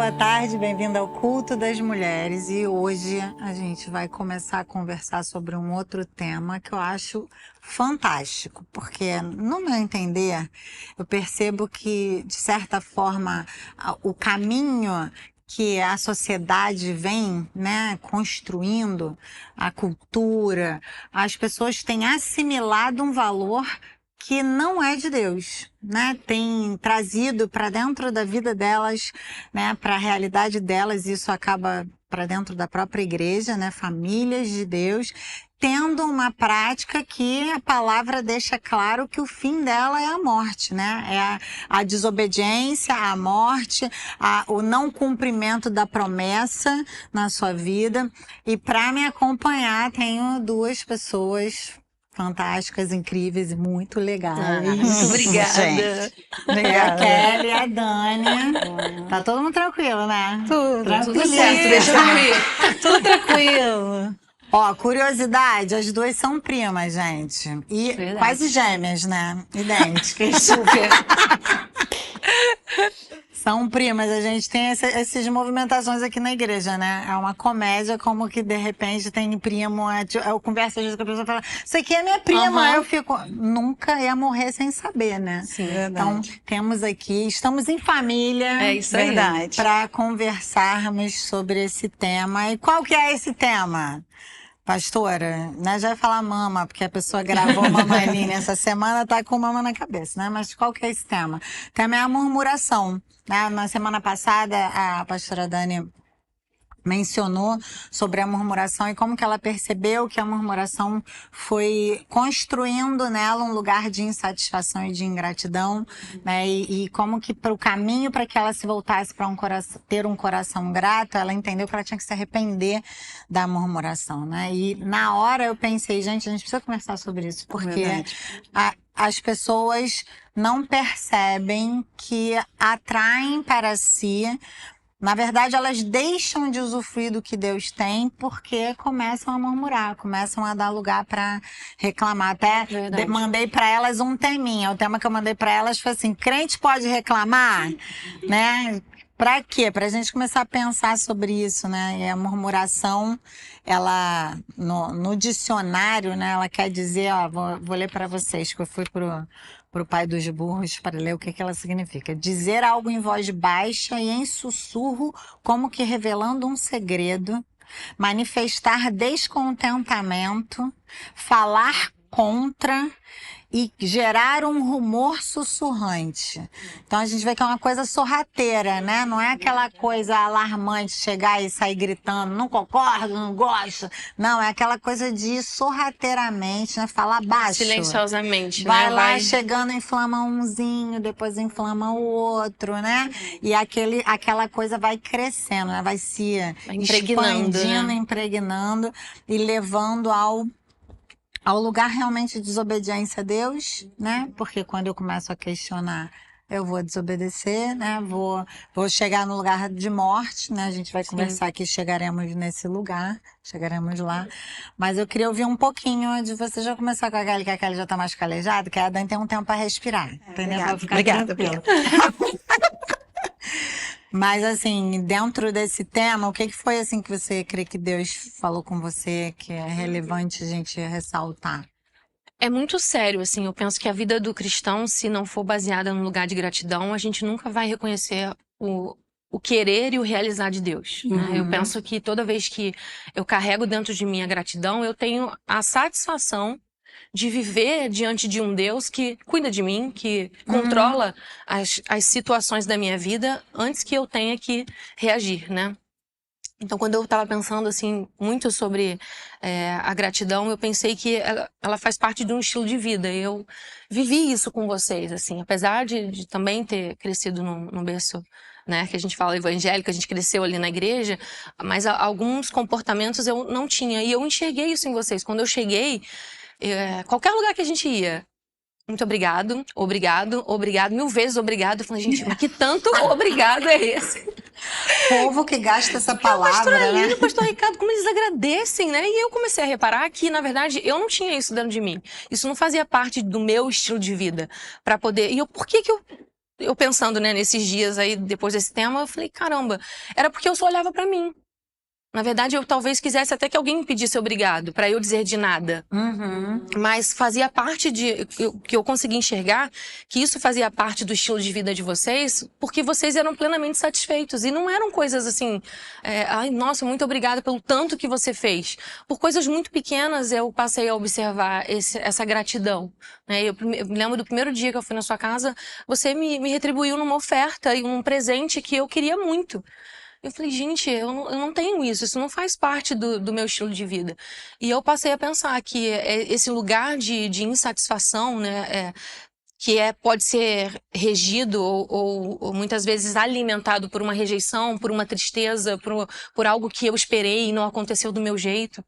boa tarde, bem-vindo ao Culto das Mulheres. E hoje a gente vai começar a conversar sobre um outro tema que eu acho fantástico, porque no meu entender, eu percebo que, de certa forma, o caminho que a sociedade vem, né, construindo, a cultura, as pessoas têm assimilado um valor que não é de Deus, né? Tem trazido para dentro da vida delas, né? Para a realidade delas, isso acaba para dentro da própria igreja, né? Famílias de Deus, tendo uma prática que a palavra deixa claro que o fim dela é a morte, né? É a desobediência, a morte, o não cumprimento da promessa na sua vida. E para me acompanhar, tenho duas pessoas fantásticas, incríveis e muito legais. Muito obrigada. A Kelly e a Dani. Tá todo mundo tranquilo, né? Tudo certo, deixa eu ir. Tudo tranquilo. Ó, curiosidade, as duas são primas, gente. E Verdade. quase gêmeas, né? Idênticas. Super. São primas, a gente tem essas movimentações aqui na igreja, né? É uma comédia, como que de repente tem primo, eu converso às vezes com a pessoa e falo, isso aqui é minha prima, aí eu fico, nunca ia morrer sem saber, né? Sim, então, temos aqui, estamos em família. É isso aí. Verdade. Para conversarmos sobre esse tema. E qual que é esse tema? Pastora, né, já ia falar mama, porque a pessoa gravou Mamaline essa semana, tá com mama na cabeça, né? Mas qual que é esse tema? O tema é a murmuração, né? Na semana passada, a pastora Dani mencionou sobre a murmuração e como que ela percebeu que a murmuração foi construindo nela um lugar de insatisfação e de ingratidão, né? E como que para o caminho para que ela se voltasse para ter um coração grato, ela entendeu que ela tinha que se arrepender da murmuração, né? E na hora eu pensei, gente, a gente precisa conversar sobre isso, porque as pessoas não percebem que atraem para si. Na verdade, elas deixam de usufruir do que Deus tem porque começam a murmurar, começam a dar lugar para reclamar. Até mandei para elas um teminha. O tema que eu mandei para elas foi assim: crente pode reclamar, né? Para quê? Para a gente começar a pensar sobre isso, né? E a murmuração, ela no dicionário, né? Ela quer dizer, ó, vou ler para vocês, que eu fui pro pai dos burros para ler o que ela significa. Dizer algo em voz baixa e em sussurro, como que revelando um segredo, manifestar descontentamento, falar contra e gerar um rumor sussurrante. Então a gente vê que é uma coisa sorrateira, né? Não é aquela coisa alarmante, chegar e sair gritando, não concordo, não gosto. Não, é aquela coisa de sorrateiramente, né? Falar baixo. Silenciosamente, vai né? Lá chegando, inflama umzinho, depois inflama o outro, né? E aquela coisa vai crescendo, né? Vai se impregnando, expandindo, né? impregnando e levando ao lugar realmente de desobediência a Deus, né? Porque quando eu começo a questionar, eu vou desobedecer, né? Vou chegar no lugar de morte, né? A gente vai conversar que chegaremos nesse lugar, chegaremos lá. Mas eu queria ouvir um pouquinho de você já começar com a Kelly, que a Kelly já tá mais calejada, que a Dani tem um tempo para respirar, entendeu? Obrigada. Mas, assim, dentro desse tema, o que foi, assim, que você crê que Deus falou com você, que é relevante a gente ressaltar? É muito sério, assim, eu penso que a vida do cristão, se não for baseada no lugar de gratidão, a gente nunca vai reconhecer o querer e o realizar de Deus, né? Eu penso que toda vez que eu carrego dentro de mim a gratidão, eu tenho a satisfação de viver diante de um Deus que cuida de mim, que controla as situações da minha vida antes que eu tenha que reagir, né? Então, quando eu estava pensando, assim, muito sobre a gratidão, eu pensei que ela faz parte de um estilo de vida. Eu vivi isso com vocês, assim, apesar de também ter crescido num berço, né, que a gente fala evangélico, a gente cresceu ali na igreja, mas alguns comportamentos eu não tinha. E eu enxerguei isso em vocês. Quando eu cheguei, qualquer lugar que a gente ia, muito obrigado, obrigado, obrigado, 1000 vezes obrigado. Eu falei, gente, mas que tanto obrigado é esse? Povo que gasta essa palavra, né? O pastor Ricardo, como eles agradecem, né? E eu comecei a reparar que, na verdade, eu não tinha isso dentro de mim. Isso não fazia parte do meu estilo de vida para poder... E eu, por que eu eu pensando, né, nesses dias aí, depois desse tema, eu falei, caramba, era porque eu só olhava pra mim. Na verdade, eu talvez quisesse até que alguém me pedisse obrigado, pra eu dizer de nada. Mas fazia parte que eu consegui enxergar que isso fazia parte do estilo de vida de vocês, porque vocês eram plenamente satisfeitos. E não eram coisas assim, ai, nossa, muito obrigada pelo tanto que você fez. Por coisas muito pequenas eu passei a observar essa gratidão. Né? Eu me lembro do primeiro dia que eu fui na sua casa, você me retribuiu numa oferta e um presente que eu queria muito. Eu falei, gente, eu não tenho isso não faz parte do meu estilo de vida. E eu passei a pensar que esse lugar de insatisfação, né, pode ser regido ou muitas vezes alimentado por uma rejeição, por uma tristeza, por algo que eu esperei e não aconteceu do meu jeito.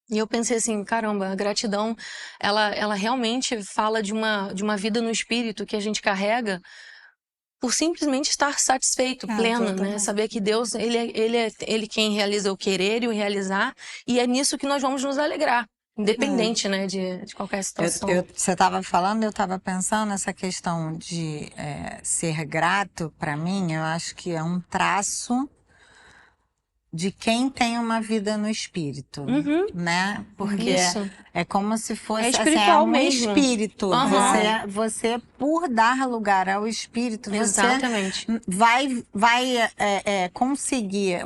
E eu pensei assim, caramba, a gratidão, ela realmente fala de uma vida no espírito que a gente carrega por simplesmente estar satisfeito, pleno, né? Saber que Deus, ele quem realiza o querer e o realizar, e é nisso que nós vamos nos alegrar, independente, né, de qualquer situação. Você estava falando, eu estava pensando nessa questão de ser grato, para mim, eu acho que é um traço de quem tem uma vida no espírito, né? Porque é como se fosse espiritual mesmo. Espírito. Você, por dar lugar ao espírito, Exatamente. Você vai conseguir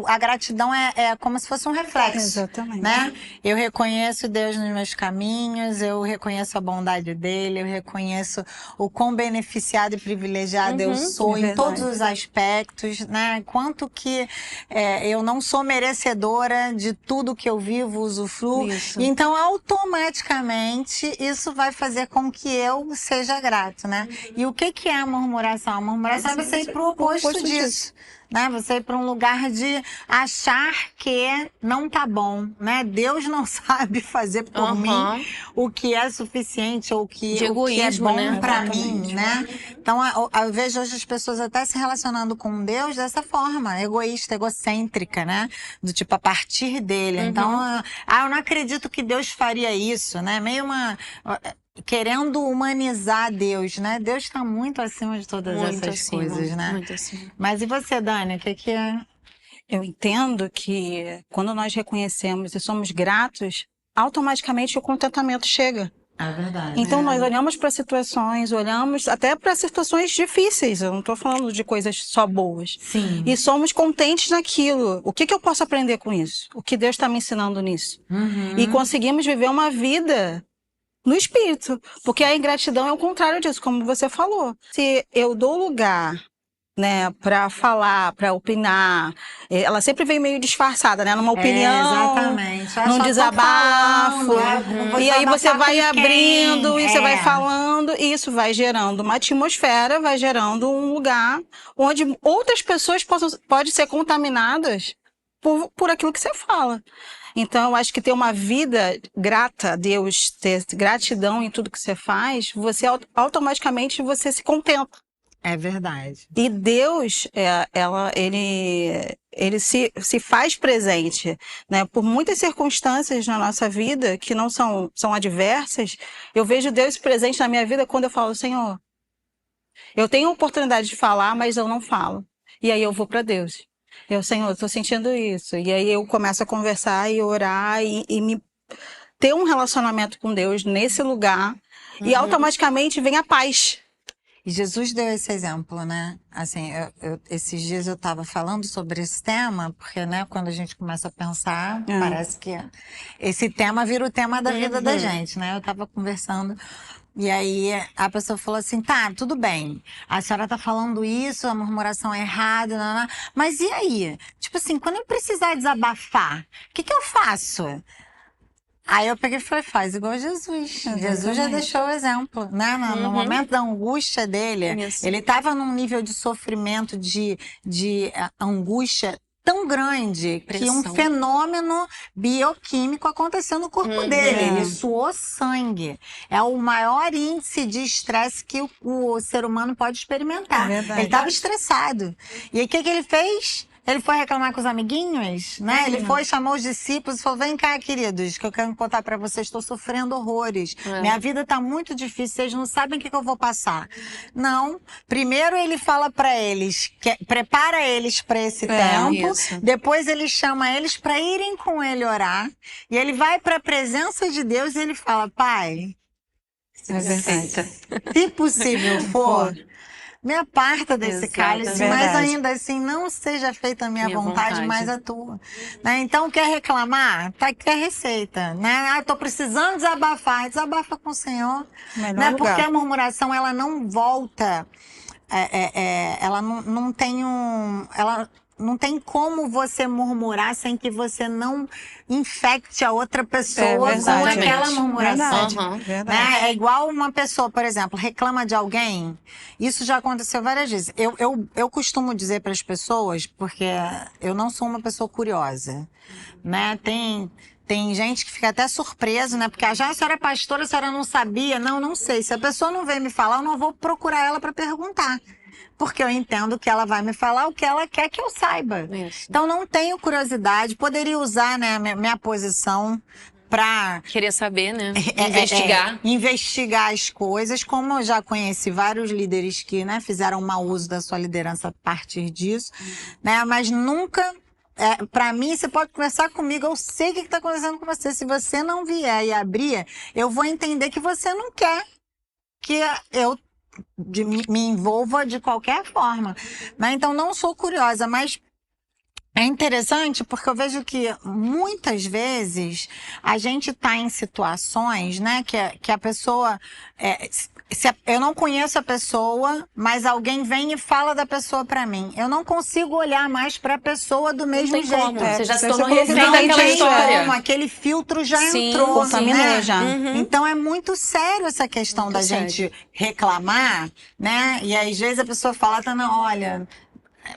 a gratidão é como se fosse um reflexo. Exatamente. Né? Eu reconheço Deus nos meus caminhos, eu reconheço a bondade dele, eu reconheço o quão beneficiado e privilegiado eu sou em todos os aspectos, né? Quanto que eu não sou merecedora de tudo que eu vivo, usufruo. Então, automaticamente, isso vai fazer com que eu seja grato, né? E o que é a murmuração? A murmuração é você ir pro oposto disso. Né? Você ir para um lugar de achar que não tá bom, né? Deus não sabe fazer por mim o que é suficiente ou o que é bom, né? Para mim, né? Então, eu vejo hoje as pessoas até se relacionando com Deus dessa forma, egoísta, egocêntrica, né? Do tipo, a partir dele. Então, eu não acredito que Deus faria isso, né? Meio querendo humanizar Deus, né? Deus está muito acima de todas essas coisas, né? Muito acima. Mas e você, Dani, o que é? Eu entendo que quando nós reconhecemos e somos gratos, automaticamente o contentamento chega. É verdade. Então nós olhamos para situações, olhamos até para situações difíceis. Eu não estou falando de coisas só boas. Sim. E somos contentes naquilo. O que eu posso aprender com isso? O que Deus está me ensinando nisso? E conseguimos viver uma vida no espírito, porque a ingratidão é o contrário disso, como você falou. Se eu dou lugar, né, para falar, para opinar, ela sempre vem meio disfarçada, né, numa opinião, exatamente. num desabafo, e aí você vai abrindo e você vai falando, e isso vai gerando uma atmosfera, vai gerando um lugar onde outras pessoas podem ser contaminadas por aquilo que você fala. Então, eu acho que ter uma vida grata a Deus, ter gratidão em tudo que você faz, você automaticamente você se contenta. É verdade. E Deus, ele se faz presente, né? Por muitas circunstâncias na nossa vida que não são adversas, eu vejo Deus presente na minha vida quando eu falo, Senhor, eu tenho a oportunidade de falar, mas eu não falo. E aí eu vou para Deus. Senhor, eu tô sentindo isso. E aí eu começo a conversar e orar e ter um relacionamento com Deus nesse lugar. E automaticamente vem a paz. E Jesus deu esse exemplo, né? Assim, esses dias eu estava falando sobre esse tema, porque, né, quando a gente começa a pensar, parece que esse tema vira o tema da vida da gente, né? Eu estava conversando. E aí a pessoa falou assim, tá, tudo bem, a senhora tá falando isso, a murmuração é errada, mas e aí? Tipo assim, quando eu precisar desabafar, o que eu faço? Aí eu peguei e falei, faz igual Jesus. Jesus já deixou o exemplo, né? No momento da angústia dele, ele estava num nível de sofrimento, de angústia tão grande que um fenômeno bioquímico aconteceu no corpo dele. Ele suou sangue. É o maior índice de estresse que o ser humano pode experimentar. Ele estava estressado. E aí o que ele fez? Ele foi reclamar com os amiguinhos, né? Ele foi, chamou os discípulos e falou: vem cá, queridos, que eu quero contar pra vocês, estou sofrendo horrores. Minha vida tá muito difícil, vocês não sabem o que eu vou passar. Não. Primeiro ele fala pra eles, prepara eles pra esse tempo. Isso. Depois ele chama eles pra irem com ele orar. E ele vai pra presença de Deus e ele fala: Pai, É verdade. se possível for, me aparta desse cálice, mas Verdade. ainda assim não seja feita a minha Minha vontade, vontade. mas a tua. Né? Então, quer reclamar? Tá aqui a receita. Né? Ah, tô precisando desabafar. Desabafa com o Senhor. Melhor Né? lugar. Porque a murmuração, ela não volta. Ela não tem ela não tem como você murmurar sem que você não infecte a outra pessoa com verdade. aquela murmuração. Verdade. Aham. Verdade. Né? É igual uma pessoa, por exemplo, reclama de alguém. Isso já aconteceu várias vezes. Eu costumo dizer para as pessoas, porque eu não sou uma pessoa curiosa, né? Tem gente que fica até surpreso, né? Porque já a senhora é pastora, a senhora não sabia. Não sei. Se a pessoa não veio me falar, eu não vou procurar ela para perguntar. Porque eu entendo que ela vai me falar o que ela quer que eu saiba. Isso. Então, não tenho curiosidade. Poderia usar, né, minha posição para Queria saber, né? Investigar. investigar as coisas, como eu já conheci vários líderes que, né, fizeram mau uso da sua liderança a partir disso, né, mas nunca, para mim, você pode conversar comigo, eu sei o que está acontecendo com você, se você não vier e abrir, eu vou entender que você não quer que eu me envolva de qualquer forma, né? Então, não sou curiosa, mas é interessante porque eu vejo que muitas vezes a gente está em situações, né, que a pessoa, eu não conheço a pessoa, mas alguém vem e fala da pessoa para mim. Eu não consigo olhar mais para a pessoa do mesmo tem jeito. como. Você já se você tornou falou refém que não daquela tem história. Como, aquele filtro já Sim, entrou, contaminou né? já. Então é muito sério essa questão Muito da sério. gente reclamar, né? E às vezes a pessoa fala, Tana, olha,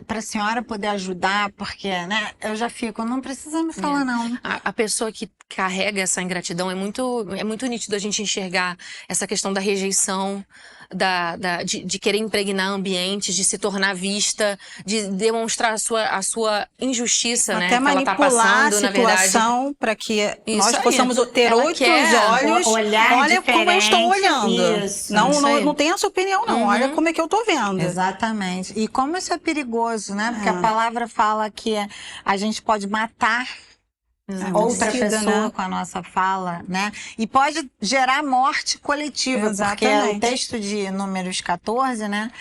para a senhora poder ajudar, porque, né? Eu já fico, não precisa me falar, não. A pessoa que carrega essa ingratidão é muito nítido a gente enxergar essa questão da rejeição, de querer impregnar ambientes, de se tornar vista, de demonstrar a sua injustiça, né? Até Que ela tá manipular passando, a na verdade. situação para que Isso nós aí. possamos ter Ela outros quer olhos. olhar Olha como eu estou diferente. olhando. Isso, Não, isso aí. não tem essa opinião, não. Olha como é que eu tô vendo. Exatamente. E como isso é perigoso, né? Porque É. a palavra fala que a gente pode matar outra Sentido, pessoa né? com a nossa fala, né? E pode gerar morte coletiva, porque Exatamente. o texto de Números 14, né?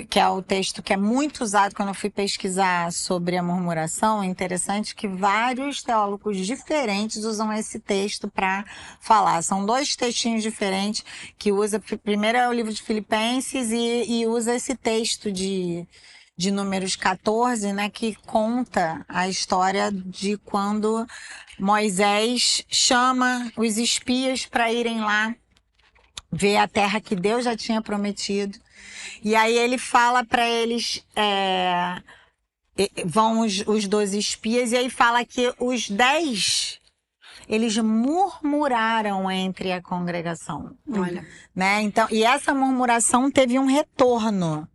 Que é o texto que é muito usado quando eu fui pesquisar sobre a murmuração. É interessante que vários teólogos diferentes usam esse texto para falar. São dois textinhos diferentes que usa. Primeiro é o livro de Filipenses e usa esse texto de Números 14, né, que conta a história de quando Moisés chama os espias para irem lá ver a terra que Deus já tinha prometido. E aí ele fala para eles, vão os 12 espias, e aí fala que os 10, eles murmuraram entre a congregação. Olha. Né? Então, e essa murmuração teve um retorno.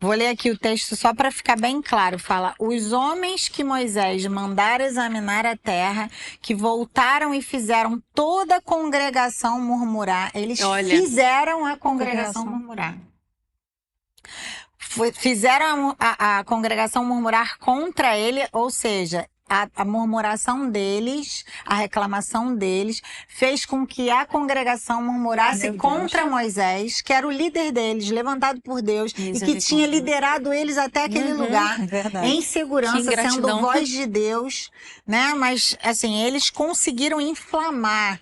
Vou ler aqui o texto só para ficar bem claro. Fala: os homens que Moisés mandara examinar a terra, que voltaram e fizeram toda a congregação murmurar. Eles fizeram a congregação murmurar. Fizeram a congregação murmurar contra ele, ou seja, a murmuração deles, a reclamação deles, fez com que a congregação murmurasse contra Moisés, que era o líder deles, levantado por Deus, e que tinha liderado eles até aquele lugar, em segurança, sendo voz de Deus, né? Mas, assim, eles conseguiram inflamar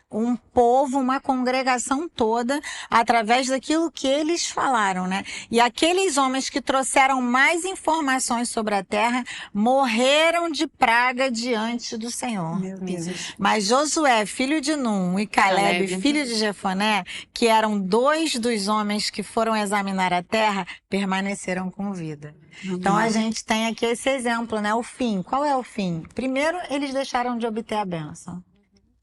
um povo, uma congregação toda, através daquilo que eles falaram, né? E aqueles homens que trouxeram mais informações sobre a terra morreram de praga diante do Senhor. Meu Deus. Mas Josué, filho de Num, e Caleb, filho de Jefoné, que eram 2 dos homens que foram examinar a terra, permaneceram com vida. Então a gente tem aqui esse exemplo, né? O fim. Qual é o fim? Primeiro, eles deixaram de obter a bênção.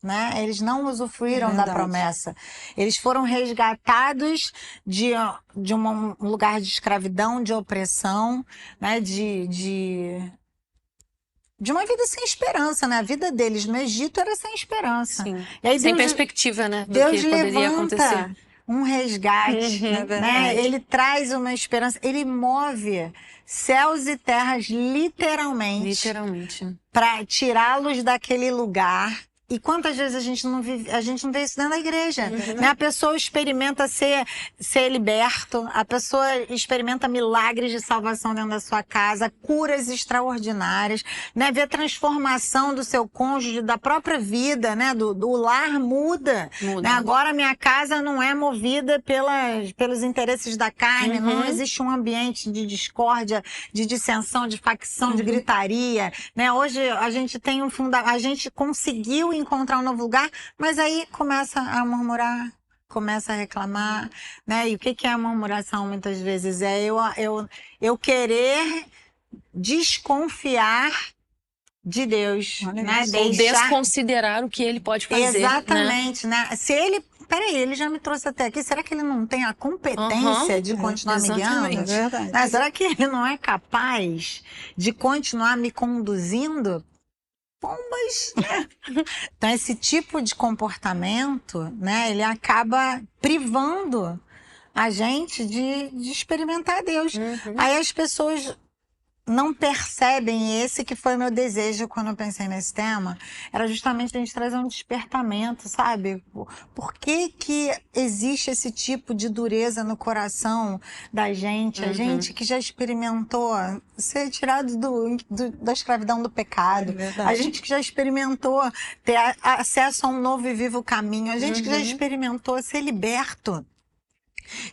né? Eles não usufruíram da Verdade. promessa. Eles foram resgatados de um lugar de escravidão, de opressão, né? De uma vida sem esperança, né? A vida deles no Egito era sem esperança. Sim. E aí Sem Deus, perspectiva, né? Do Deus que poderia levanta acontecer. um resgate, Uhum. É verdade. né? Ele traz uma esperança, ele move céus e terras literalmente Literalmente. para tirá-los daquele lugar. E quantas vezes a gente não vê isso dentro da igreja, né? A pessoa experimenta ser liberto, a pessoa experimenta milagres de salvação dentro da sua casa, curas extraordinárias, né? Vê a transformação do seu cônjuge, da própria vida, né? Do lar muda. Né? Agora minha casa não é movida pelos interesses da carne, não existe um ambiente de discórdia, de dissensão, de facção, de gritaria, né? Hoje a gente tem a gente conseguiu encontrar um novo lugar, mas aí começa a murmurar, começa a reclamar, né? E o que é a murmuração muitas vezes? É eu querer desconfiar de Deus, né? Ou desconsiderar o que ele pode fazer. Exatamente, né? Se ele... Peraí, ele já me trouxe até aqui. Será que ele não tem a competência de continuar me guiando? É verdade. Né? Será que ele não é capaz de continuar me conduzindo? Pombas, né? Então, esse tipo de comportamento, né? Ele acaba privando a gente de experimentar Deus. Aí as pessoas não percebem, esse que foi meu desejo quando eu pensei nesse tema, era justamente a gente trazer um despertamento, sabe? Por que existe esse tipo de dureza no coração da gente? A gente que já experimentou ser tirado da escravidão do pecado. A gente que já experimentou ter acesso a um novo e vivo caminho. A gente que já experimentou ser liberto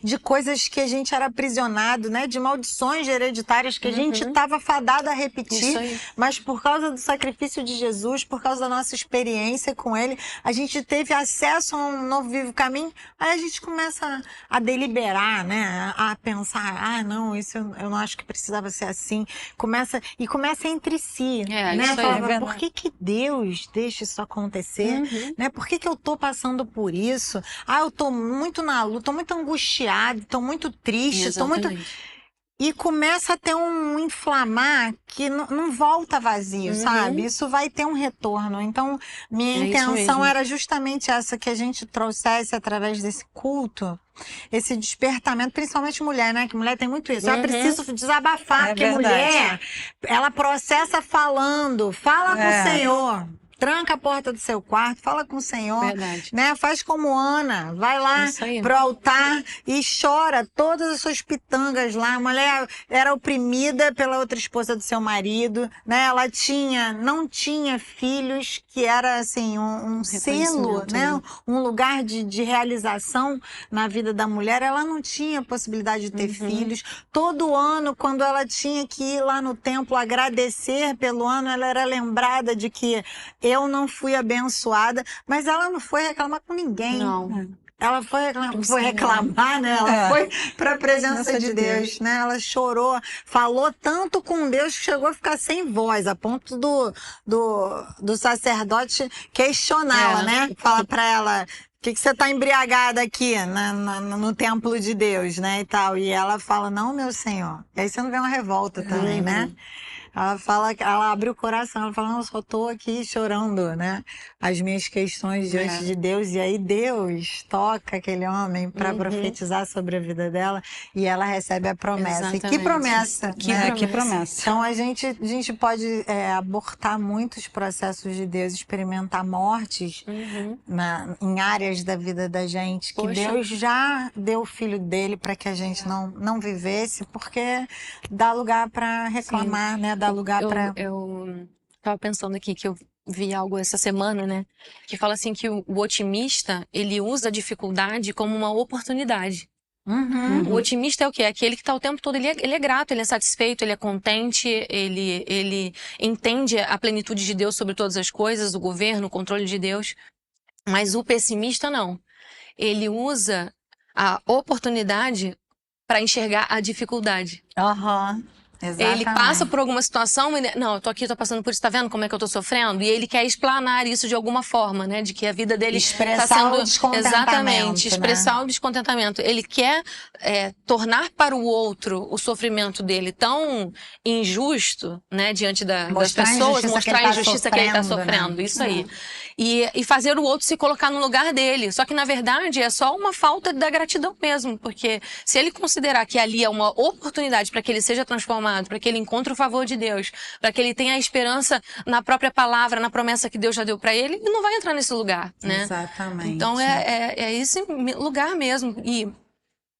de coisas que a gente era aprisionado, né? De maldições hereditárias que a gente estava fadado a repetir, mas por causa do sacrifício de Jesus, por causa da nossa experiência com Ele, a gente teve acesso a um novo vivo caminho. Aí a gente começa a deliberar, né? A pensar, não, isso eu não acho que precisava ser assim. Começa entre si, né? Fala, por que Deus deixa isso acontecer? Né? Por que eu tô passando por isso? Eu tô muito na luta, tô muito angustiado, tô muito triste, tô muito... E começa a ter um inflamar que não volta vazio, sabe? Isso vai ter um retorno. Então, minha intenção era justamente essa, que a gente trouxesse através desse culto, esse despertamento, principalmente mulher, né? Que mulher tem muito isso. Eu preciso desabafar, porque mulher, ela processa falando, fala com o Senhor. Tranca a porta do seu quarto, fala com o Senhor, né? Faz como Ana, vai lá pro altar e chora todas as suas pitangas lá. A mulher era oprimida pela outra esposa do seu marido, né? Ela não tinha filhos, que era assim um selo, né? Um lugar de realização na vida da mulher. Ela não tinha possibilidade de ter filhos. Todo ano, quando ela tinha que ir lá no templo agradecer pelo ano, ela era lembrada de que eu não fui abençoada, mas ela não foi reclamar com ninguém. Não. Ela foi reclamar, né? Ela foi para a presença de Deus, né? Ela chorou, falou tanto com Deus que chegou a ficar sem voz, a ponto do sacerdote questioná-la, né? Fala para ela: que você tá embriagada aqui no templo de Deus, né, e tal. E ela fala: não, meu senhor. E aí você não vê uma revolta também, né? Ela fala, ela abre o coração, ela fala: não, eu só tô aqui chorando, né? As minhas questões diante de Deus. E aí Deus toca aquele homem para profetizar sobre a vida dela, e ela recebe a promessa. Exatamente. E que promessa! Que promessa. Então a gente pode abortar muitos processos de Deus, experimentar mortes em áreas da vida da gente, que Deus já deu o filho dele para que a gente não vivesse, porque dá lugar para reclamar, né? Dá lugar para... Eu tava pensando aqui que eu vi algo essa semana, né? Que fala assim que o otimista, ele usa a dificuldade como uma oportunidade. O otimista é o quê? É aquele que tá o tempo todo, ele é grato, ele é satisfeito, ele é contente, ele entende a plenitude de Deus sobre todas as coisas, o governo, o controle de Deus. Mas o pessimista não. Ele usa a oportunidade para enxergar a dificuldade. Ele passa por alguma situação, não, eu tô aqui, tô passando por isso, tá vendo como é que eu tô sofrendo? E ele quer explanar isso de alguma forma, né? De que a vida dele expressar tá sendo... o descontentamento, Exatamente, expressar né? o descontentamento. Ele quer tornar para o outro o sofrimento dele tão injusto, né? Diante das pessoas, mostrar a injustiça que ele tá sofrendo, né? Isso aí. E fazer o outro se colocar no lugar dele. Só que, na verdade, é só uma falta da gratidão mesmo. Porque se ele considerar que ali é uma oportunidade para que ele seja transformado, para que ele encontre o favor de Deus, para que ele tenha a esperança na própria palavra, na promessa que Deus já deu para ele, ele não vai entrar nesse lugar, né? Exatamente. Então, é esse lugar mesmo. E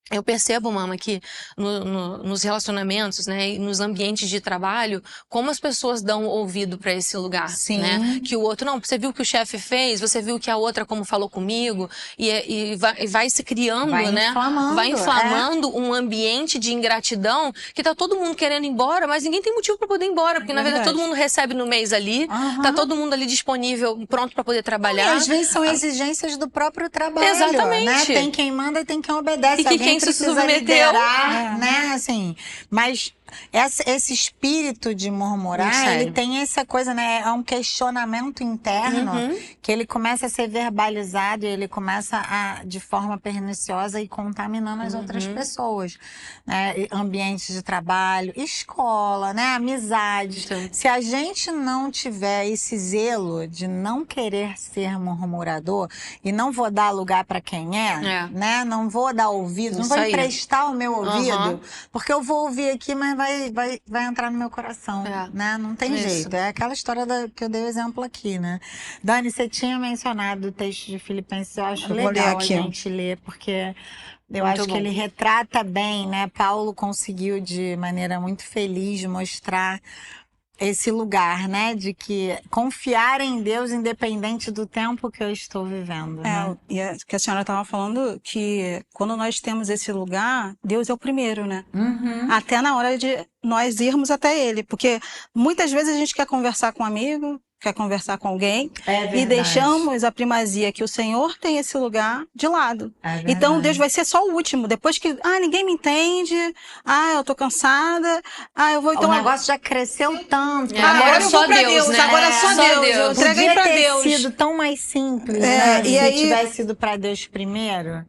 eu percebo, mama, que nos relacionamentos, né, e nos ambientes de trabalho, como as pessoas dão ouvido para esse lugar, Sim. né? Que o outro, não, você viu o que o chefe fez, você viu que a outra como falou comigo, e vai se criando, né? Vai inflamando um ambiente de ingratidão que tá todo mundo querendo ir embora, mas ninguém tem motivo para poder ir embora, porque na verdade todo mundo recebe no mês ali, tá todo mundo ali disponível, pronto para poder trabalhar. E às vezes são exigências do próprio trabalho. Exatamente. Né? Tem quem manda e tem quem obedece. E que quem se submeteu, né? Assim, mas esse espírito de murmurar, ele tem essa coisa, né? É um questionamento interno que ele começa a ser verbalizado e ele começa de forma perniciosa e contaminando as outras pessoas, né? Ambientes de trabalho, escola, né? Amizades. Se a gente não tiver esse zelo de não querer ser murmurador e não vou dar lugar para quem né? Não vou dar ouvido, não vou emprestar o meu ouvido, porque eu vou ouvir aqui, mas vai entrar no meu coração, né? Não tem jeito. É aquela história que eu dei o exemplo aqui, né? Dani, você tinha mencionado o texto de Filipenses, eu acho legal a gente ler, porque eu acho que ele retrata bem, né? Paulo conseguiu de maneira muito feliz mostrar esse lugar, né? De que confiar em Deus independente do tempo que eu estou vivendo. Né? E que a senhora estava falando que quando nós temos esse lugar, Deus é o primeiro, né? Até na hora de nós irmos até Ele. Porque muitas vezes a gente quer conversar com um amigo, quer conversar com alguém e deixamos a primazia que o Senhor tem esse lugar de lado. Então Deus vai ser só o último. Depois que, ninguém me entende, eu tô cansada, eu vou então... O negócio já cresceu tanto. Agora é só Deus, né? Agora é só Deus. Eu entreguei pra Deus. Podia ter sido tão mais simples, né? E aí... Se tivesse sido pra Deus primeiro...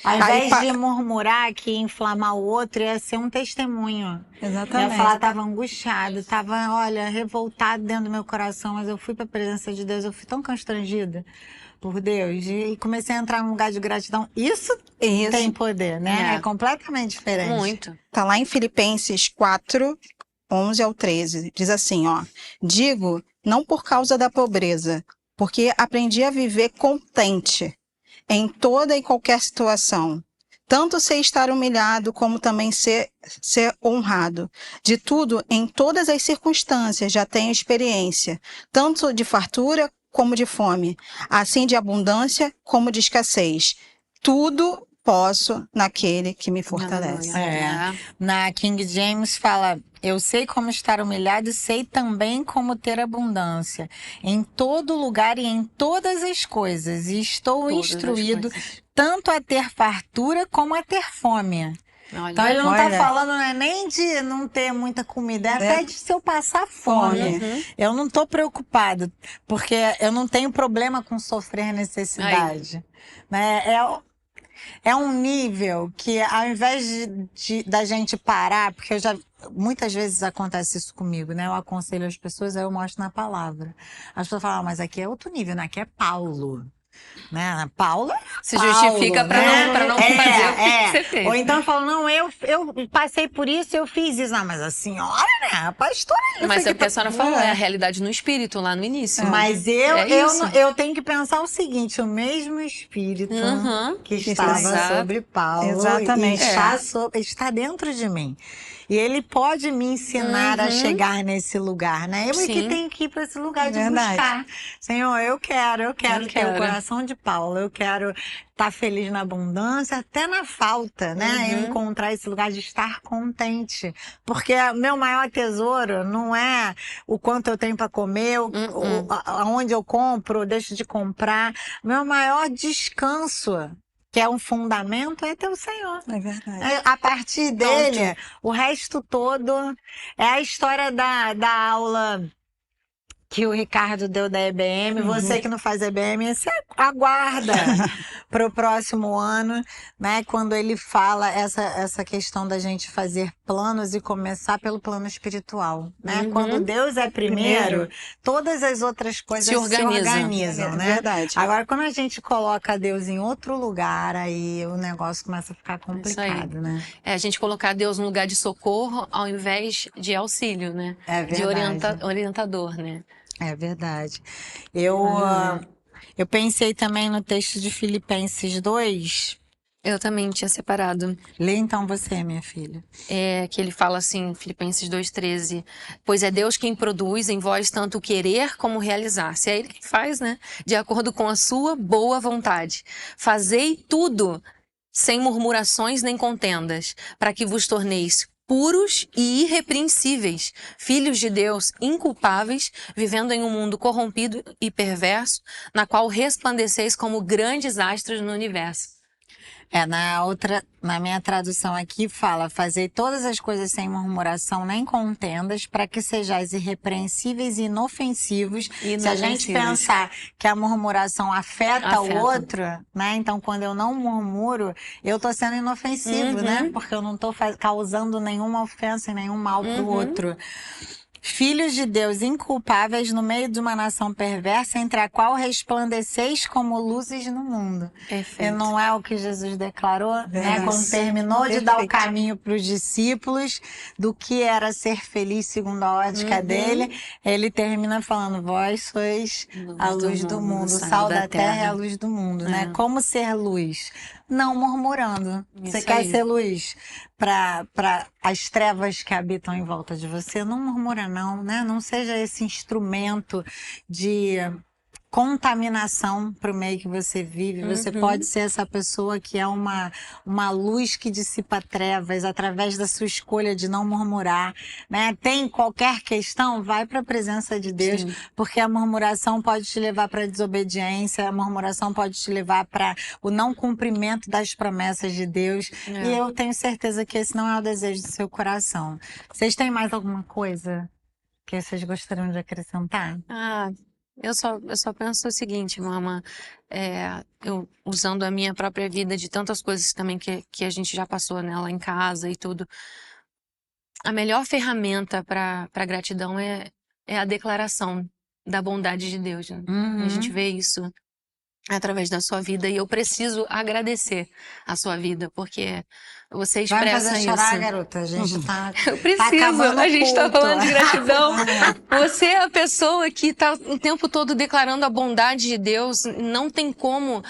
Ao invés de murmurar que inflamar o outro, ia ser um testemunho. Exatamente. Eu ia falar, tava angustiado, tava, olha, revoltado dentro do meu coração, mas eu fui para a presença de Deus, eu fui tão constrangida por Deus e comecei a entrar num lugar de gratidão. Isso tem poder, né? É completamente diferente. Muito. Tá lá em Filipenses 4, 11 ao 13. Diz assim, digo, não por causa da pobreza, porque aprendi a viver contente em toda e qualquer situação. Tanto sei estar humilhado, como também ser honrado. De tudo, em todas as circunstâncias, já tenho experiência, tanto de fartura como de fome, assim de abundância como de escassez. Tudo posso naquele que me fortalece. Na King James fala, eu sei como estar humilhado e sei também como ter abundância. Em todo lugar e em todas as coisas. E estou instruído tanto a ter fartura como a ter fome. Então ele não tá falando nem de não ter muita comida, até de se eu passar fome. Eu não tô preocupado, porque eu não tenho problema com sofrer necessidade. É um nível que, ao invés da gente parar, porque muitas vezes acontece isso comigo, né? Eu aconselho as pessoas, aí eu mostro na palavra. As pessoas falam, mas aqui é outro nível, né? Aqui é Paulo. Né? Paulo se justifica para não fazer o que você fez. Ou então eu falo, não, eu passei por isso, eu fiz isso. Mas a senhora, né? A pastora... Mas é porque a senhora falou, é a realidade no espírito, lá no início. Mas eu tenho que pensar o seguinte, o mesmo espírito que estava sobre Paulo está dentro de mim. E ele pode me ensinar a chegar nesse lugar, né? Eu que tenho que ir para esse lugar de buscar. Senhor, eu quero ter o coração de Paulo. Eu quero estar feliz na abundância, até na falta, né? Eu encontrar esse lugar de estar contente. Porque meu maior tesouro não é o quanto eu tenho para comer, aonde eu compro, deixo de comprar. Meu maior descanso, que é um fundamento, é ter o Senhor. É verdade. A partir dele, o resto todo é a história da aula que o Ricardo deu da EBM. Você que não faz EBM, você aguarda para o próximo ano, né? Quando ele fala essa questão da gente fazer planos e começar pelo plano espiritual, né? Quando Deus é primeiro, todas as outras coisas se organizam, né? É verdade. Agora, quando a gente coloca Deus em outro lugar, aí o negócio começa a ficar complicado, né? É a gente colocar Deus no lugar de socorro ao invés de auxílio, né? É De verdade. orientador, né? É verdade. Eu pensei também no texto de Filipenses 2. Eu também tinha separado. Lê então você, minha filha. Que ele fala assim, Filipenses 2,13, pois é Deus quem produz em vós tanto o querer como o realizar. Se é Ele quem faz, né? De acordo com a sua boa vontade. Fazei tudo sem murmurações nem contendas, para que vos torneis puros e irrepreensíveis, filhos de Deus, inculpáveis, vivendo em um mundo corrompido e perverso, na qual resplandeceis como grandes astros no universo. Na minha tradução aqui fala, fazei todas as coisas sem murmuração nem contendas, para que sejais irrepreensíveis e inofensivos. Se a gente pensar que a murmuração afeta o outro, né? Então, quando eu não murmuro, eu tô sendo inofensivo, né? Porque eu não tô causando nenhuma ofensa e nenhum mal pro outro. Filhos de Deus inculpáveis no meio de uma nação perversa, entre a qual resplandeceis como luzes no mundo. Perfeito. E não é o que Jesus declarou, né? Quando terminou de dar o caminho para os discípulos do que era ser feliz segundo a ótica dele, ele termina falando, vós sois a luz do mundo, o sal da terra é a luz do mundo, né? Como ser luz? Não murmurando. Você quer ser luz para as trevas que habitam em volta de você? Não murmura não, né? Não seja esse instrumento de contaminação para o meio que você vive. Você pode ser essa pessoa que é uma luz que dissipa trevas através da sua escolha de não murmurar, né? Tem qualquer questão, vai para a presença de Deus, porque a murmuração pode te levar para a desobediência, a murmuração pode te levar para o não cumprimento das promessas de Deus. E eu tenho certeza que esse não é o desejo do seu coração. Vocês têm mais alguma coisa que vocês gostariam de acrescentar? Eu só penso o seguinte, mama, eu usando a minha própria vida de tantas coisas também que a gente já passou, né, lá em casa e tudo, a melhor ferramenta para gratidão é a declaração da bondade de Deus, né? A gente vê isso através da sua vida e eu preciso agradecer a sua vida, porque você expressa isso. Vai fazer chorar, isso. Garota, a gente tá Eu preciso, a gente tá falando de gratidão. Você é a pessoa que tá o tempo todo declarando a bondade de Deus, não tem como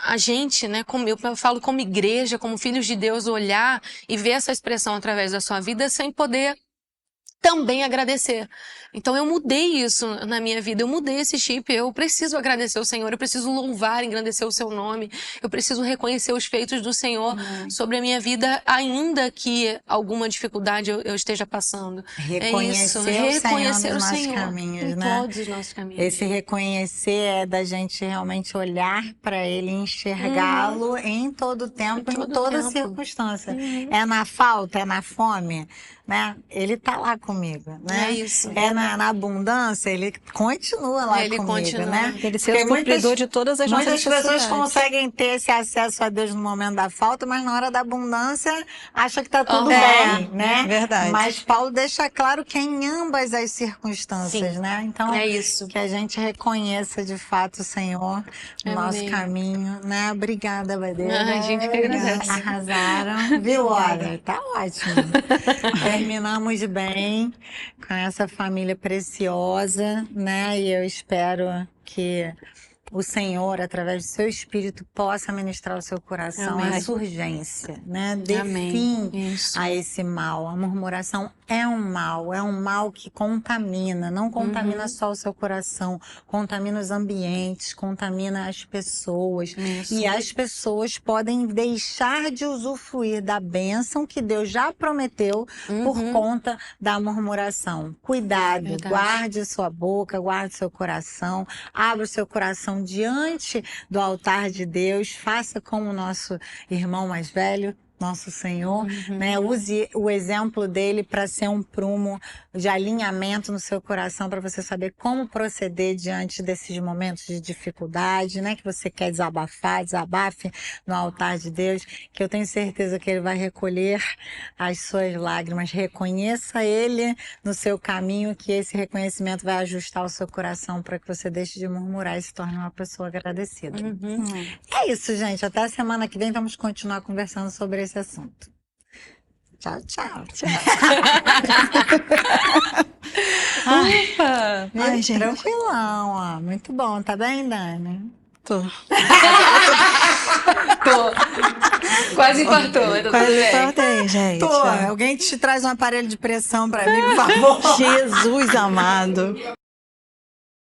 a gente, né, como eu falo como igreja, como filhos de Deus, olhar e ver essa expressão através da sua vida sem poder também agradecer. Então eu mudei isso na minha vida, eu mudei esse chip, eu preciso agradecer o Senhor, eu preciso louvar, engrandecer o seu nome, eu preciso reconhecer os feitos do Senhor sobre a minha vida, ainda que alguma dificuldade eu esteja passando. Reconhecer o Senhor nos nossos caminhos, né? Todos os nossos caminhos. Esse reconhecer é da gente realmente olhar para Ele, enxergá-lo em todo o tempo, em toda circunstância. É na falta, é na fome, né? Ele tá lá comigo, né? É isso. É na abundância, ele continua lá comigo, continua. Né? Ele é o supridor de todas as nossas necessidades. Muitas pessoas conseguem ter esse acesso a Deus no momento da falta, mas na hora da abundância acha que tá tudo bem, né? Verdade. Mas Paulo deixa claro que é em ambas as circunstâncias, né? Então, é isso. Que a gente reconheça de fato o Senhor no nosso caminho, né? Obrigada, Badeira. A gente que agradece. Arrasaram. Viu? Olha, tá ótimo. Terminamos bem com essa família preciosa, né? E eu espero que o Senhor, através do seu Espírito, possa ministrar o seu coração essa urgência, né? Dê fim a esse mal. A murmuração é um mal que contamina, não contamina só o seu coração, contamina os ambientes, contamina as pessoas. E as pessoas podem deixar de usufruir da bênção que Deus já prometeu por conta da murmuração. Cuidado, guarde sua boca, guarde seu coração, abra o seu coração coração diante do altar de Deus, faça como o nosso irmão mais velho, nosso Senhor, né? Use o exemplo dele para ser um prumo de alinhamento no seu coração, para você saber como proceder diante desses momentos de dificuldade, né? Que você quer desabafar, desabafe no altar de Deus, que eu tenho certeza que ele vai recolher as suas lágrimas. Reconheça ele no seu caminho, que esse reconhecimento vai ajustar o seu coração para que você deixe de murmurar e se torne uma pessoa agradecida. É isso, gente. Até a semana que vem vamos continuar conversando sobre esse assunto. Tchau, tchau. Tchau. Ufa! Ai, gente. Tranquilão, ó. Muito bom. Tá bem, Dani? Tô. Quase infartou, mas tá tudo Quase bem. faltei, gente. Tô. Alguém te traz um aparelho de pressão pra mim, por favor? Jesus amado.